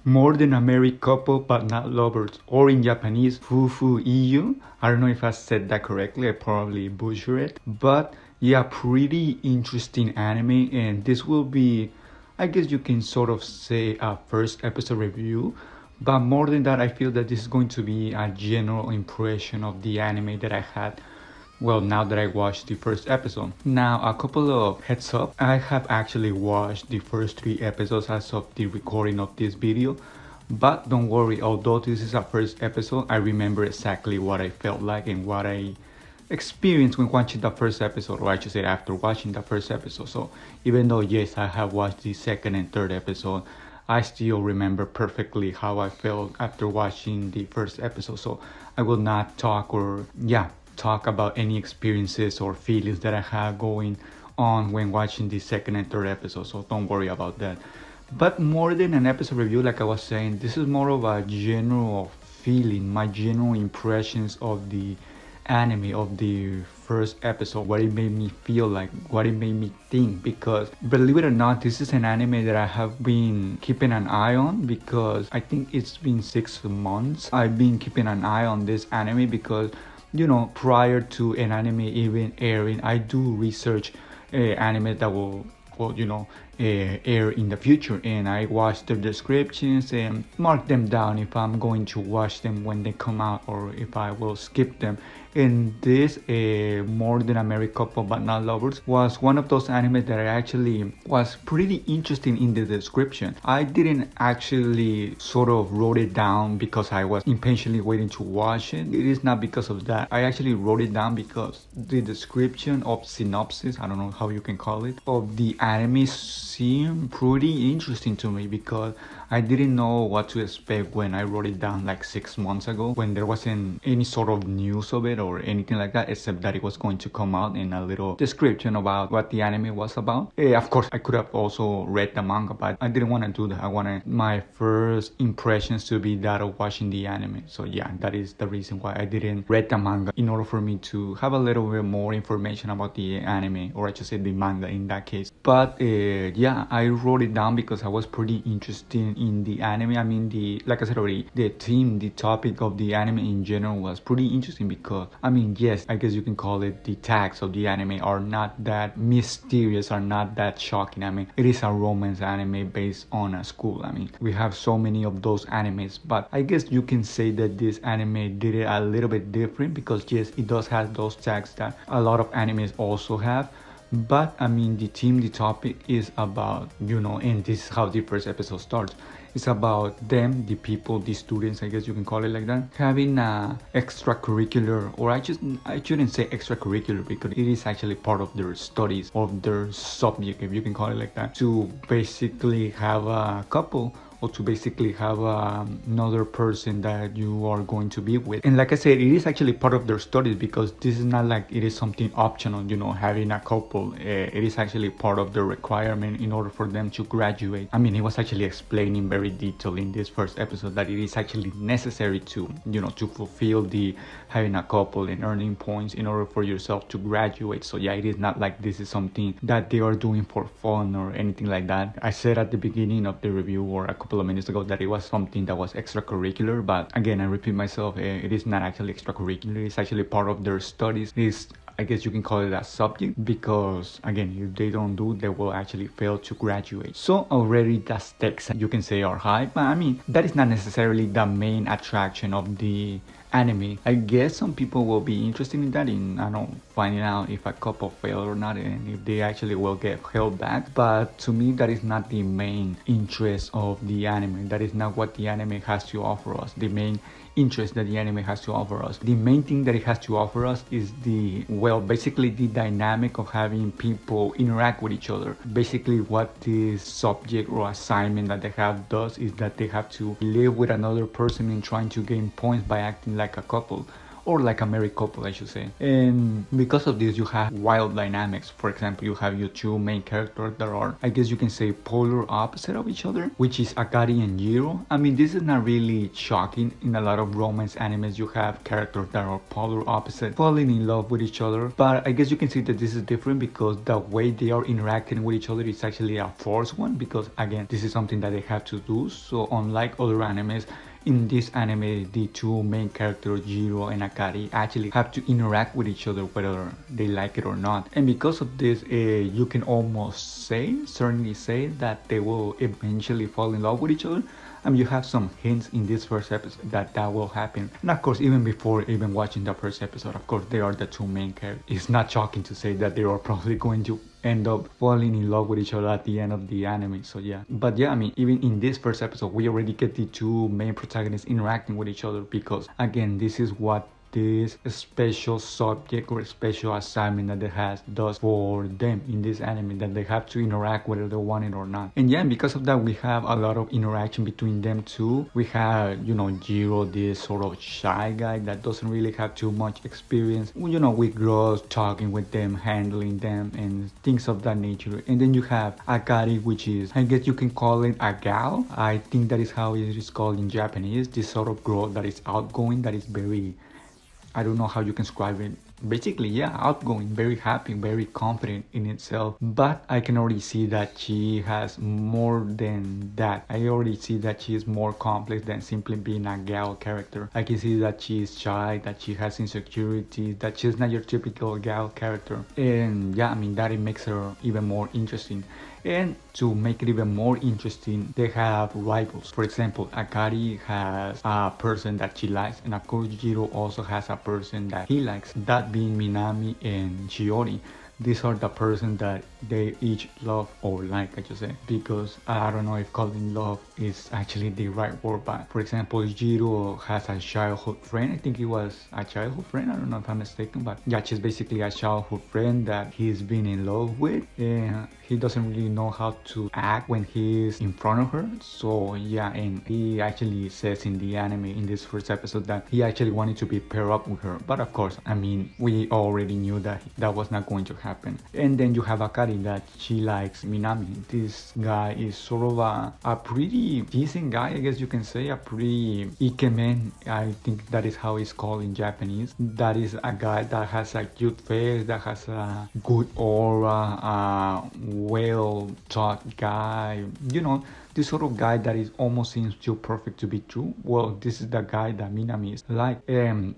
More than a married couple but not lovers, or in Japanese, Fuufu Ijou. I don't know if I said that correctly, I probably butchered it. But yeah, pretty interesting anime, and this will be, I guess you can sort of say, a first episode review. But more than that, I feel that this is going to be a general impression of the anime that I had, well, now that I watched the first episode. Now, a couple of heads up, I have actually watched the first 3 episodes as of the recording of this video. But don't worry, although this is a first episode, I remember exactly what I felt like and what I experienced when watching the first episode, or I should say after watching the first episode. So even though, yes, I have watched the second and third episode, I still remember perfectly how I felt after watching the first episode. So I will not talk about any experiences or feelings that I had going on when watching the second and third episode, so don't worry about that. But more than an episode review, like I was saying, this is more of a general feeling, my general impressions of the anime, of the first episode, what it made me feel like, what it made me think. Because believe it or not, this is an anime that I have been keeping an eye on, because I think it's been 6 months I've been keeping an eye on this anime. Because prior to an anime even airing, I do research anime that will air in the future, and I watch the descriptions and mark them down if I'm going to watch them when they come out, or if I will skip them. And this More Than a Married Couple But Not Lovers was one of those anime that I actually was pretty interesting in the description. I didn't actually sort of wrote it down because I was impatiently waiting to watch it. It is not because of that. I actually wrote it down because the description of synopsis, I don't know how you can call it, of the anime seemed pretty interesting to me, because I didn't know what to expect when I wrote it down like 6 months ago, when there wasn't any sort of news of it or anything like that, except that it was going to come out in a little description about what the anime was about. Of course, I could have also read the manga, but I didn't want to do that. I wanted my first impressions to be that of watching the anime. So yeah, that is the reason why I didn't read the manga, in order for me to have a little bit more information about the anime, or I should say the manga in that case. But yeah, I wrote it down because I was pretty interested in the anime. I mean, like I said already, the theme, the topic of the anime in general was pretty interesting, because I mean, yes, I guess you can call it, the tags of the anime are not that mysterious, are not that shocking. I mean, it is a romance anime based on a school. I mean, we have so many of those animes, but I guess you can say that this anime did it a little bit different, because yes, it does have those tags that a lot of animes also have. But I mean, the theme, the topic is about, and this is how the first episode starts. It's about them, the people, the students, I guess you can call it like that, having a extracurricular, or I shouldn't say extracurricular, because it is actually part of their studies, of their subject, if you can call it like that, to basically have a couple, or to basically have another person that you are going to be with. And like I said, it is actually part of their studies, because this is not like it is something optional, having a couple. It is actually part of the requirement in order for them to graduate. I mean, he was actually explaining very detailed in this first episode that it is actually necessary to, to fulfill the having a couple and earning points in order for yourself to graduate. So yeah, it is not like this is something that they are doing for fun or anything like that. I said at the beginning of the review, or a couple of minutes ago, that it was something that was extracurricular, but again, I repeat myself, it is not actually extracurricular. It's actually part of their studies. I guess you can call it a subject, because again, if they don't do, they will actually fail to graduate. So already the stakes, you can say, are high, but I mean, that is not necessarily the main attraction of the anime. I guess some people will be interested in that, in finding out if a couple fail or not, and if they actually will get held back. But to me, that is not the main interest of the anime. That is not what the anime has to offer us. The main interest that the anime has to offer us, the main thing that it has to offer us, is basically the dynamic of having people interact with each other. Basically, what this subject or assignment that they have does is that they have to live with another person and trying to gain points by acting like a couple, or like a married couple, I should say. And because of this, you have wild dynamics. For example, you have your two main characters that are, I guess you can say, polar opposite of each other, which is Akari and Jirou. I mean, this is not really shocking. In a lot of romance animes, you have characters that are polar opposite falling in love with each other, but I guess you can see that this is different because the way they are interacting with each other is actually a forced one, because again, this is something that they have to do. So unlike other animes, in this anime, the two main characters, Jirou and Akari, actually have to interact with each other whether they like it or not. And because of this, you can almost certainly say that they will eventually fall in love with each other. I mean, you have some hints in this first episode that will happen. And of course, even before even watching the first episode, of course, they are the two main characters. It's not shocking to say that they are probably going to end up falling in love with each other at the end of the anime. So yeah, but yeah, I mean, even in this first episode, we already get the two main protagonists interacting with each other, because again, this is what this special subject or special assignment that they has does for them in this anime, that they have to interact whether they want it or not. And yeah, because of that, we have a lot of interaction between them too. We have, you know, Jirou, this sort of shy guy that doesn't really have too much experience, you know, with girls, talking with them, handling them, and things of that nature. And then you have Akari, which is, I guess you can call it a gal. I think that is how it is called in Japanese. This sort of girl that is outgoing, that is very, I don't know how you can describe it. Basically, yeah, outgoing, very happy, very confident in itself. But I can already see that she has more than that. I already see that she is more complex than simply being a gal character. I can see that she is shy, that she has insecurities, that she's not your typical gal character. And yeah, I mean, that it makes her even more interesting. And to make it even more interesting, they have rivals. For example, Akari has a person that she likes, and of course Jirou also has a person that he likes, that being Minami and Shiori. These are the person that they each love or like, I should say, because I don't know if calling love is actually the right word, but for example, Jirou has a childhood friend. I think it was a childhood friend, I don't know if I'm mistaken, but yeah, she's basically a childhood friend that he's been in love with, and he doesn't really know how to act when he's in front of her. So yeah, and he actually says in the anime in this first episode that he actually wanted to be paired up with her, but of course, I mean, we already knew that that was not going to happen. And then you have Akari, that she likes Minami. This guy is sort of a pretty decent guy, I guess you can say, a pretty ikemen, I think that is how it's called in Japanese. That is a guy that has a cute face, that has a good aura, a well taught guy, you know, this sort of guy that is almost seems too perfect to be true. Well, this is the guy that Minami is like.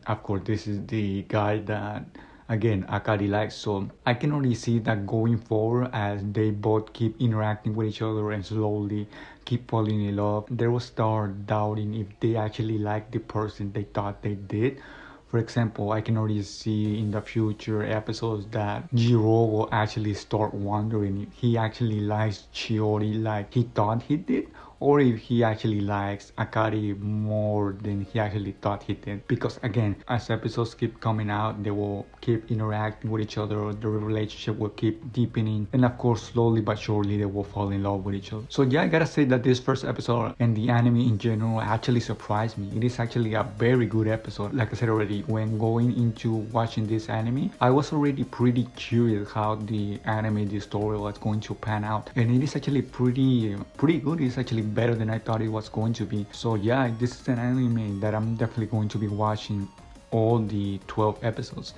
Of course, this is the guy that, again, Akari likes. So I can only see that going forward, as they both keep interacting with each other and slowly keep falling in love, they will start doubting if they actually like the person they thought they did. For example, I can already see in the future episodes that Jirou will actually start wondering if he actually likes Shiori like he thought he did, or if he actually likes Akari more than he actually thought he did. Because again, as episodes keep coming out, they will keep interacting with each other, the relationship will keep deepening, and of course, slowly but surely, they will fall in love with each other. So yeah, I gotta say that this first episode and the anime in general actually surprised me. It is actually a very good episode. Like I said already, when going into watching this anime, I was already pretty curious how the anime, the story was going to pan out, and it is actually pretty good. It's actually better than I thought it was going to be. So yeah, this is an anime that I'm definitely going to be watching all the 12 episodes.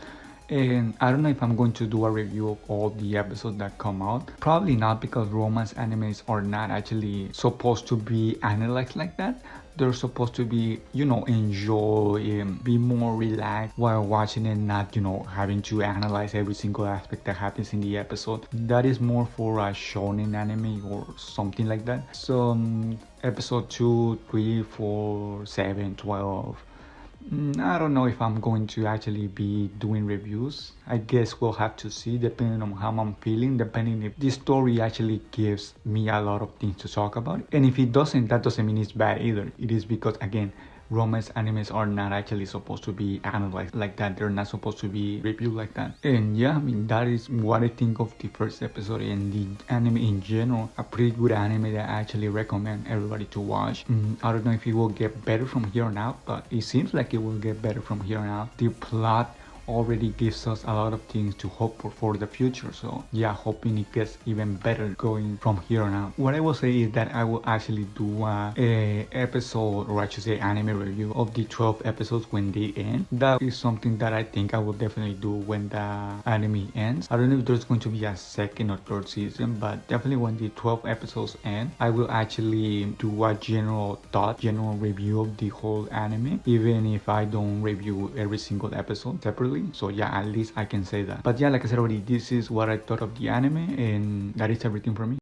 And I don't know if I'm going to do a review of all the episodes that come out. Probably not, because romance animes are not actually supposed to be analyzed like that. They're supposed to be, you know, enjoy and be more relaxed while watching and not, you know, having to analyze every single aspect that happens in the episode. That is more for a shonen anime or something like that. So episode 2, 3, 4, 7, 12. I don't know if I'm going to actually be doing reviews. I guess we'll have to see, depending on how I'm feeling, depending if this story actually gives me a lot of things to talk about. And if it doesn't, that doesn't mean it's bad either. It is because, again, romance animes are not actually supposed to be analyzed like that. They're not supposed to be reviewed like that. And yeah, I mean, that is what I think of the first episode and the anime in general. A pretty good anime that I actually recommend everybody to watch. I don't know if it will get better from here on out, but it seems like it will get better from here on out. The plot already gives us a lot of things to hope for the future, so yeah, hoping it gets even better going from here on out. What I will say is that I will actually do a episode, or I should say anime review of the 12 episodes when they end. That is something that I think I will definitely do when the anime ends. I don't know if there's going to be a second or third season, but definitely when the 12 episodes end, I will actually do a general review of the whole anime, even if I don't review every single episode separately. So yeah, at least I can say that. But yeah, like I said already, this is what I thought of the anime, and that is everything for me.